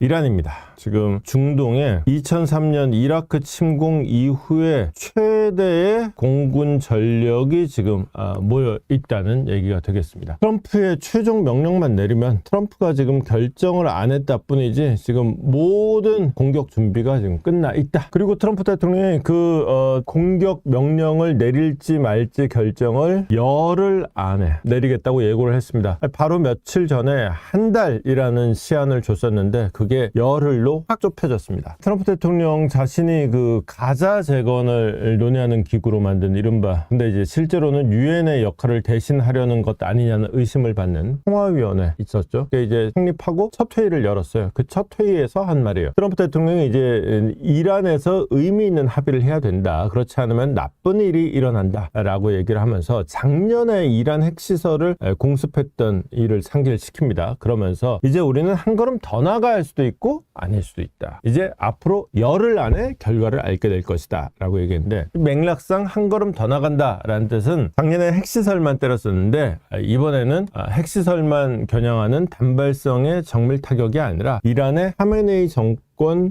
이란입니다. 지금 중동에 2003년 이라크 침공 이후에 최대의 공군 전력이 지금 모여 있다는 얘기가 되겠습니다. 트럼프의 최종 명령만 내리면 트럼프가 지금 결정을 안 했다 뿐이지 지금 모든 공격 준비가 지금 끝나 있다. 그리고 트럼프 대통령이 그 공격 명령을 내릴지 말지 결정을 열흘 안에 내리겠다고 예고를 했습니다. 바로 며칠 전에 한 달이라는 시한을 줬었는데 그게 열흘로 확 좁혀졌습니다. 트럼프 대통령 자신이 그 가자 재건을 논의하는 기구로 만든 이른바, 근데 이제 실제로는 유엔의 역할을 대신하려는 것 아니냐는 의심을 받는 통화위원회 있었죠. 그게 이제 창립하고 첫 회의를 열었어요. 그 첫 회의에서 한 말이에요. 트럼프 대통령이 이제 이란에서 의미 있는 합의를 해야 된다. 그렇지 않으면 나쁜 일이 일어난다 라고 얘기를 하면서 작년에 이란 핵시설을 공습했던 일을 상기시킵니다. 그러면서 이제 우리는 한 걸음 더 나아갈 수도 있고 아닐 수도 있다. 이제 앞으로 열흘 안에 결과를 알게 될 것이다 라고 얘기했는데, 맥락상 한 걸음 더 나간다 라는 뜻은 작년에 핵시설만 때렸었는데 이번에는 핵시설만 겨냥하는 단발성의 정밀 타격이 아니라 이란의 하메네이 정권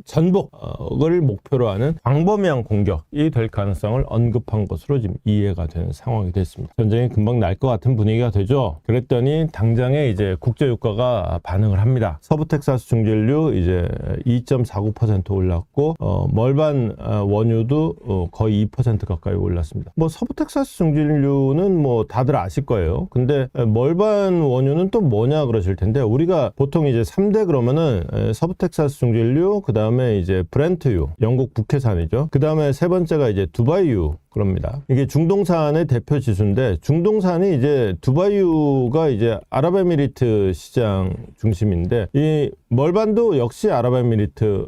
전복을 목표로 하는 광범위한 공격이 될 가능성을 언급한 것으로 지금 이해가 되는 상황이 됐습니다. 전쟁이 금방 날 것 같은 분위기가 되죠. 그랬더니 당장에 이제 국제유가가 반응을 합니다. 서부 텍사스 중진류 이제 2.49% 올랐고 멀반 원유도 거의 2% 가까이 올랐습니다. 뭐 서부 텍사스 중진류는 뭐 다들 아실 거예요. 근데 멀반 원유는 또 뭐냐 그러실 텐데, 우리가 보통 이제 3대 그러면은 서부 텍사스 중진류, 그 다음에 이제 브렌트유, 영국 북해산이죠. 그 다음에 세 번째가 이제 두바이유 그럽니다. 이게 중동산의 대표 지수인데, 중동산이 이제 두바이유가 이제 아랍에미리트 시장 중심인데, 이 멀반도 역시 아랍에미리트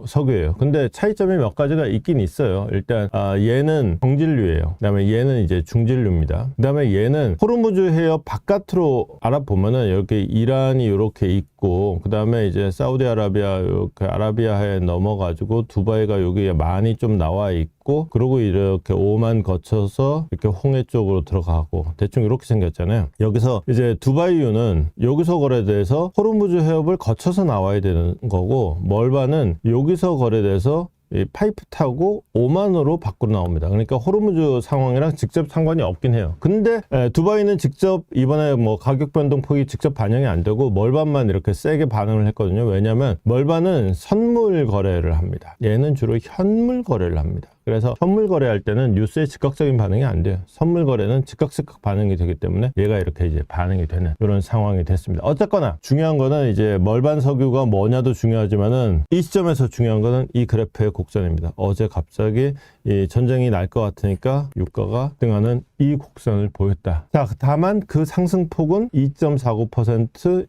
석유예요. 근데 차이점이 몇 가지가 있긴 있어요. 일단 얘는 정진류예요. 그다음에 얘는 이제 중진류입니다. 그다음에 얘는 호르무즈 해협 바깥으로 알아보면은 이렇게 이란이 이렇게 있고, 그다음에 이제 사우디아라비아 이렇게 아라비아해에 넘어가지고 두바이가 여기에 많이 좀 나와 있고, 그리고 이렇게 오만 거쳐서 이렇게 홍해 쪽으로 들어가고 대충 이렇게 생겼잖아요. 여기서 이제 두바이유는 여기서 거래돼서 호르무즈 해협을 거쳐서 나와야 되는 거고, 멀반은 여기서 거래돼서 이 파이프 타고 오만으로 밖으로 나옵니다. 그러니까 호르무즈 상황이랑 직접 상관이 없긴 해요. 근데 두바이는 직접 이번에 뭐 가격 변동폭이 직접 반영이 안 되고 멀반만 이렇게 세게 반응을 했거든요. 왜냐하면 멀반은 선물 거래를 합니다. 얘는 주로 현물 거래를 합니다. 그래서 현물 거래할 때는 뉴스에 즉각적인 반응이 안 돼요. 선물 거래는 즉각 반응이 되기 때문에 얘가 이렇게 이제 반응이 되는 이런 상황이 됐습니다. 어쨌거나 중요한 거는 이제 멀반 석유가 뭐냐도 중요하지만은 이 시점에서 중요한 거는 이 그래프의 곡선입니다. 어제 갑자기 이 전쟁이 날 것 같으니까 유가가 등하는 이 곡선을 보였다. 자, 다만 그 상승폭은 2.49%,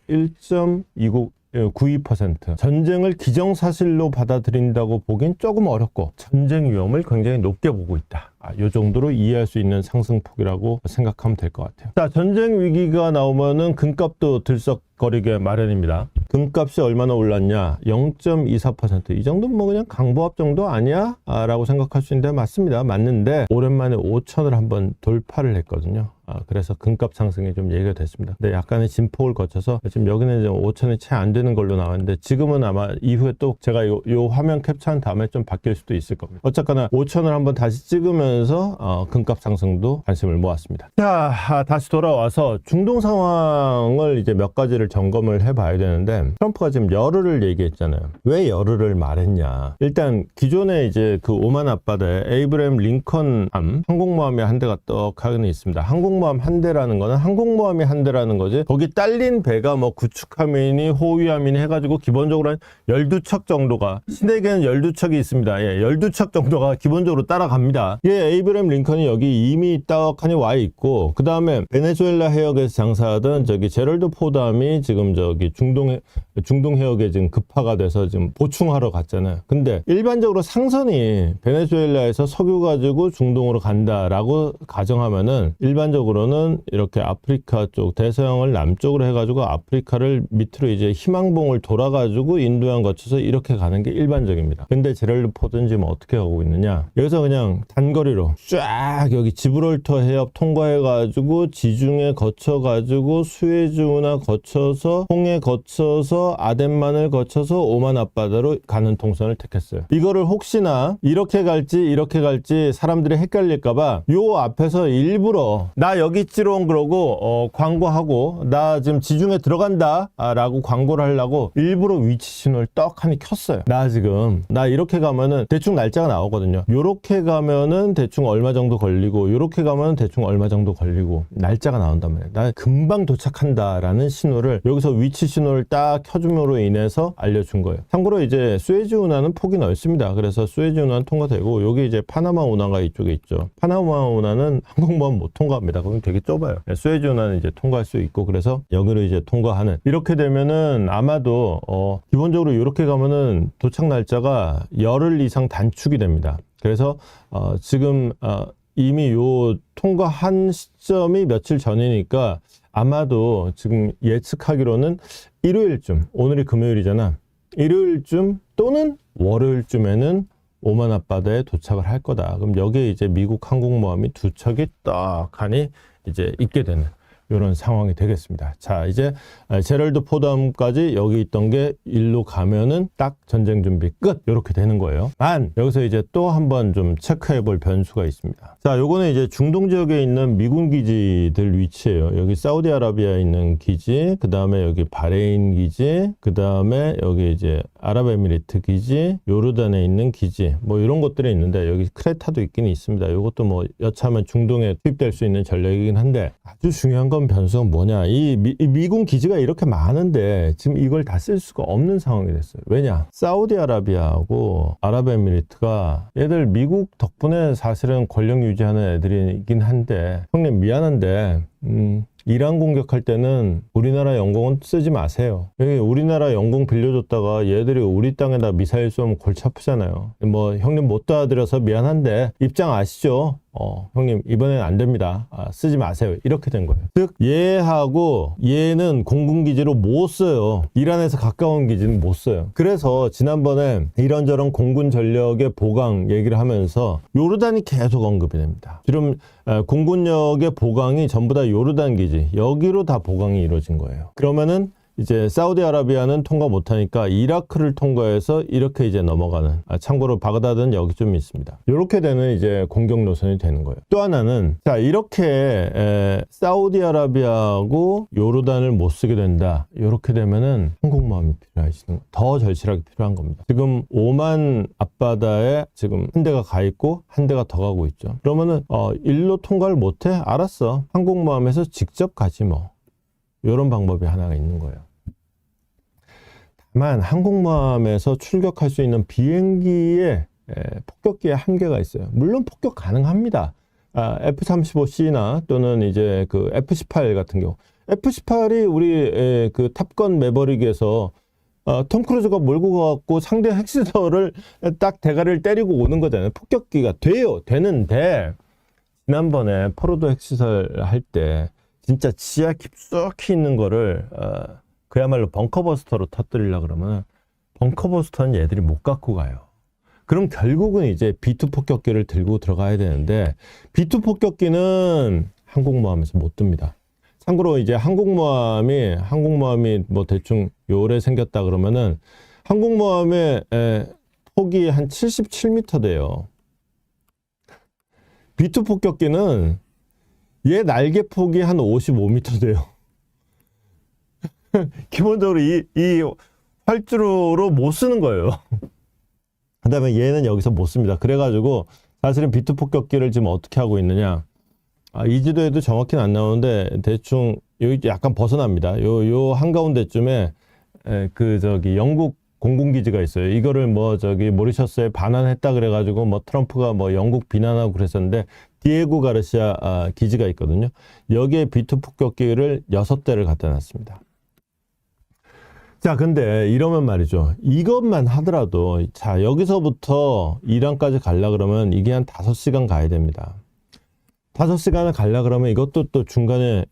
1.92%. 전쟁을 기정사실로 받아들인다고 보긴 조금 어렵고 전쟁 위험을 굉장히 높게 보고 있다. 이 정도로 이해할 수 있는 상승폭이라고 생각하면 될 것 같아요. 자, 전쟁 위기가 나오면은 금값도 들썩거리게 마련입니다. 금값이 얼마나 올랐냐? 0.24%. 이 정도는 뭐 그냥 강보합 정도 아니야? 라고 생각할 수 있는데 맞습니다. 맞는데 오랜만에 5천을 한번 돌파를 했거든요. 그래서 금값 상승이 좀 얘기가 됐습니다. 근데 약간의 진폭을 거쳐서 지금 여기는 5천이 채 안 되는 걸로 나왔는데, 지금은 아마 이후에 또 제가 요 화면 캡처한 다음에 좀 바뀔 수도 있을 겁니다. 어쨌거나 5천을 한번 다시 찍으면서 금값 상승도 관심을 모았습니다. 자, 다시 돌아와서 중동 상황을 이제 몇 가지를 점검을 해봐야 되는데, 트럼프가 지금 열흘을 얘기했잖아요. 왜 열흘을 말했냐? 일단 기존에 이제 그 오만 앞바다에 에이브레임 링컨함 항공모함이 한 대가 떡하게 있습니다. 항공모함 한 대라는 거는 항공모함이 한 대라는 거지, 거기 딸린 배가 뭐 구축함이니 호위함이니 해가지고 기본적으로 한 12척 정도가, 신에게는 12척이 있습니다. 예, 12척 정도가 기본적으로 따라갑니다. 예, 에이브레임 링컨이 여기 이미 떡하니 와 있고, 그 다음에 베네수엘라 해역에서 장사하던 저기 제럴드 포드함이 지금 저기 중동 해역에 지금 급파가 돼서 지금 보충하러 갔잖아요. 근데 일반적으로 상선이 베네수엘라에서 석유 가지고 중동으로 간다라고 가정하면은 일반적으로는 이렇게 아프리카 쪽 대서양을 남쪽으로 해가지고 아프리카를 밑으로 이제 희망봉을 돌아가지고 인도양 거쳐서 이렇게 가는 게 일반적입니다. 근데 제럴드 포드는 지금 어떻게 하고 있느냐? 여기서 그냥 단거리 뒷머리로 쫙 여기 지브롤터 해협 통과해가지고 지중해 거쳐가지고 수에즈 운하 거쳐서 홍해 거쳐서 아덴만을 거쳐서 오만 앞바다로 가는 동선을 택했어요. 이거를 혹시나 이렇게 갈지 사람들이 헷갈릴까봐 요 앞에서 일부러 나 여기 있지롱 그러고 광고하고 나 지금 지중해 들어간다 라고 광고를 하려고 일부러 위치 신호를 떡하니 켰어요. 나 이렇게 가면은 대충 날짜가 나오거든요. 요렇게 가면은 대충 얼마 정도 걸리고 요렇게 가면은 대충 얼마 정도 걸리고 날짜가 나온단 말이에요. 나 금방 도착한다 라는 신호를 여기서 위치 신호를 딱 켜줌으로 인해서 알려준 거예요. 참고로 이제 수에즈 운하는 폭이 넓습니다. 그래서 수에즈 운하는 통과되고 여기 이제 파나마 운하가 이쪽에 있죠. 파나마 운하는 항공모함 못 통과합니다. 그럼 되게 좁아요. 수에즈 운하는 이제 통과할 수 있고 그래서 여기로 이제 통과하는 이렇게 되면은 아마도 기본적으로 이렇게 가면은 도착 날짜가 열흘 이상 단축이 됩니다. 그래서 지금 이미 요 통과한 시점이 며칠 전이니까 아마도 지금 예측하기로는 일요일쯤, 오늘이 금요일이잖아. 일요일쯤 또는 월요일쯤에는 오만 앞바다에 도착을 할 거다. 그럼 여기에 이제 미국 항공모함이 두 척이 떡하니 이제 있게 되는 이런 상황이 되겠습니다. 자, 이제 제럴드 포담까지 여기 있던 게 일로 가면은 딱 전쟁 준비 끝 이렇게 되는 거예요. 여기서 이제 또 한번 좀 체크해 볼 변수가 있습니다. 자, 요거는 이제 중동 지역에 있는 미군 기지들 위치예요. 여기 사우디아라비아에 있는 기지, 그 다음에 여기 바레인 기지, 그 다음에 여기 이제 아랍에미리트 기지, 요르단에 있는 기지, 뭐 이런 것들이 있는데 여기 크레타도 있긴 있습니다. 이것도 뭐 여차하면 중동에 투입될 수 있는 전력이긴 한데 아주 중요한 건 변수가 뭐냐, 이 미군 기지가 이렇게 많은데 지금 이걸 다 쓸 수가 없는 상황이 됐어요. 왜냐, 사우디아라비아하고 아랍에미리트가 얘들 미국 덕분에 사실은 권력 유지하는 애들이긴 한데 형님 미안한데 이란 공격할 때는 우리나라 영공은 쓰지 마세요. 우리나라 영공 빌려줬다가 얘들이 우리 땅에다 미사일 쏘면 골치 아프잖아요. 뭐 형님 못 도와드려서 미안한데 입장 아시죠? 형님 이번엔 안 됩니다. 쓰지 마세요. 이렇게 된 거예요. 즉 얘하고 얘는 공군기지로 못 써요. 이란에서 가까운 기지는 못 써요. 그래서 지난번에 이런저런 공군 전력의 보강 얘기를 하면서 요르단이 계속 언급이 됩니다. 지금 공군력의 보강이 전부 다 요르단 기지 여기로 다 보강이 이루어진 거예요. 그러면은 이제 사우디아라비아는 통과 못하니까 이라크를 통과해서 이렇게 이제 넘어가는, 참고로 바그다드는 여기 좀 있습니다. 이렇게 되는 이제 공격 노선이 되는 거예요. 또 하나는 자 이렇게 사우디아라비아하고 요르단을 못 쓰게 된다. 이렇게 되면은 항공모함이 필요하시는, 더 절실하게 필요한 겁니다. 지금 오만 앞바다에 지금 한 대가 가 있고 한 대가 더 가고 있죠. 그러면은 일로 통과를 못해? 알았어. 항공모함에서 직접 가지 뭐. 이런 방법이 하나가 있는 거예요. 다만 항공모함에서 출격할 수 있는 비행기의 폭격기의 한계가 있어요. 물론 폭격 가능합니다. F-35C나 또는 이제 그 F-18 같은 경우, F-18이 우리 그 탑건 매버릭에서 톰 크루즈가 몰고 가갖고 상대 핵시설을 딱 대가리를 때리고 오는 거잖아요. 폭격기가 되는데 지난번에 포로도 핵시설 할 때 진짜 지하 깊숙이 있는 거를 그야말로 벙커버스터로 터뜨리려고 그러면 벙커버스터는 얘들이 못 갖고 가요. 그럼 결국은 이제 B2 폭격기를 들고 들어가야 되는데 B2 폭격기는 항공모함에서 못 듭니다. 참고로 이제 항공모함이 뭐 대충 요래 생겼다 그러면은 항공모함의 폭이 한 77m 돼요. B2 폭격기는 얘 날개 폭이 한 55m 돼요. 기본적으로 이 활주로로 못 쓰는 거예요. 그 다음에 얘는 여기서 못 씁니다. 그래가지고 사실은 B2 폭격기를 지금 어떻게 하고 있느냐. 이 지도에도 정확히는 안 나오는데 대충 여기 약간 벗어납니다. 요 한가운데쯤에 영국 공군기지가 있어요. 이거를 모리셔스에 반환했다 그래가지고 트럼프가 영국 비난하고 그랬었는데 디에고 가르시아 기지가 있거든요. 여기에 B2 폭격기를 6대를 갖다 놨습니다. 자, 근데 이러면 말이죠. 이것만 하더라도 자 여기서부터 이란까지 가려 그러면 이게 한 5시간 가야 됩니다. 5시간을 가려 그러면 이것도 또 중간에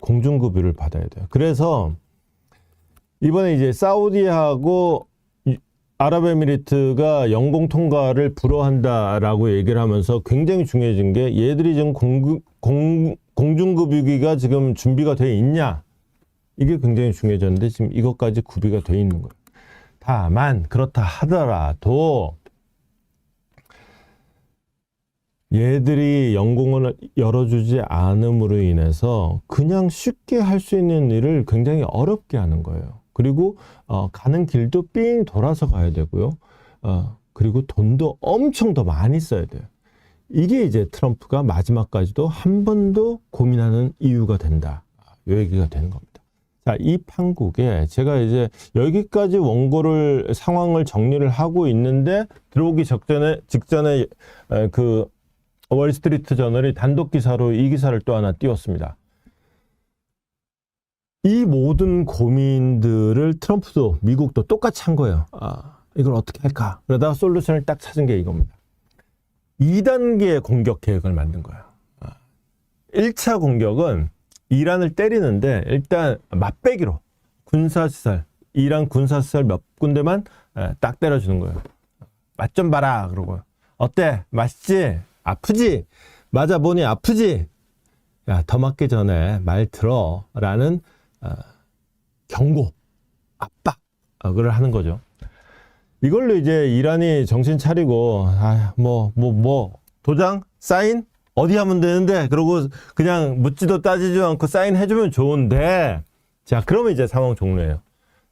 공중급유를 받아야 돼요. 그래서 이번에 이제 사우디하고 아랍에미리트가 영공 통과를 불허한다라고 얘기를 하면서 굉장히 중요해진 게 얘들이 지금 공중급유기가 지금 준비가 돼 있냐, 이게 굉장히 중요해졌는데 지금 이것까지 구비가 돼 있는 거예요. 다만 그렇다 하더라도 얘들이 영공을 열어주지 않음으로 인해서 그냥 쉽게 할 수 있는 일을 굉장히 어렵게 하는 거예요. 그리고 가는 길도 삥 돌아서 가야 되고요. 그리고 돈도 엄청 더 많이 써야 돼요. 이게 이제 트럼프가 마지막까지도 한 번 더 고민하는 이유가 된다, 이 얘기가 되는 겁니다. 자, 이 판국에 제가 이제 여기까지 원고를 상황을 정리를 하고 있는데 들어오기 직전에 그 월스트리트 저널이 단독 기사로 이 기사를 또 하나 띄웠습니다. 이 모든 고민들을 트럼프도 미국도 똑같이 한 거예요. 이걸 어떻게 할까? 그러다가 솔루션을 딱 찾은 게 이겁니다. 2단계 공격 계획을 만든 거예요. 1차 공격은 이란을 때리는데 일단 맛배기로 군사시설, 이란 군사시설 몇 군데만 딱 때려주는 거예요. 맛 좀 봐라 그러고요. 어때? 맛있지? 아프지? 맞아보니 아프지? 야, 더 맞기 전에 말 들어 라는 경고, 압박을 하는 거죠. 이걸로 이제 이란이 정신 차리고 도장? 사인? 어디 하면 되는데? 그러고 그냥 묻지도 따지지도 않고 사인 해주면 좋은데, 자, 그러면 이제 상황 종료예요.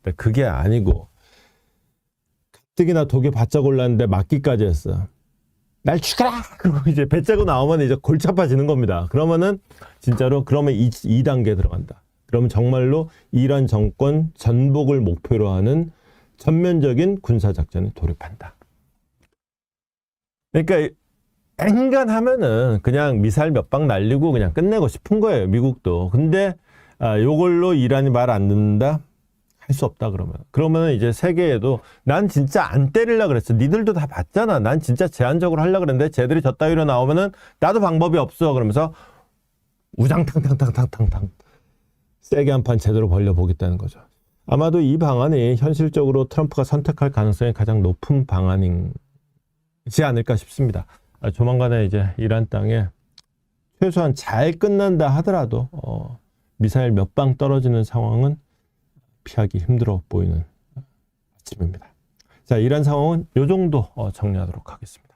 근데 그게 아니고 가뜩이나 독에 바짝 올랐는데 맞기까지 했어. 날 죽여라! 그리고 이제 배 짜고 나오면 이제 골치 아파지는 겁니다. 그러면은 진짜로 그러면 2단계 들어간다. 그러면 정말로 이란 정권 전복을 목표로 하는 전면적인 군사작전에 돌입한다. 그러니까 엔간하면은 그냥 미사일 몇 방 날리고 그냥 끝내고 싶은 거예요, 미국도. 근데 요걸로 이란이 말 안 듣는다? 할 수 없다 그러면 이제 세계에도 난 진짜 안 때리려고 그랬어. 니들도 다 봤잖아. 난 진짜 제한적으로 하려고 그랬는데 쟤들이 저 따위로 나오면은 나도 방법이 없어. 그러면서 우장탕탕탕탕탕탕 세게 한 판 제대로 벌려보겠다는 거죠. 아마도 이 방안이 현실적으로 트럼프가 선택할 가능성이 가장 높은 방안이지 않을까 싶습니다. 조만간에 이제 이란 땅에 최소한 잘 끝난다 하더라도 미사일 몇 방 떨어지는 상황은 피하기 힘들어 보이는 아침입니다. 자, 이란 상황은 이 정도 정리하도록 하겠습니다.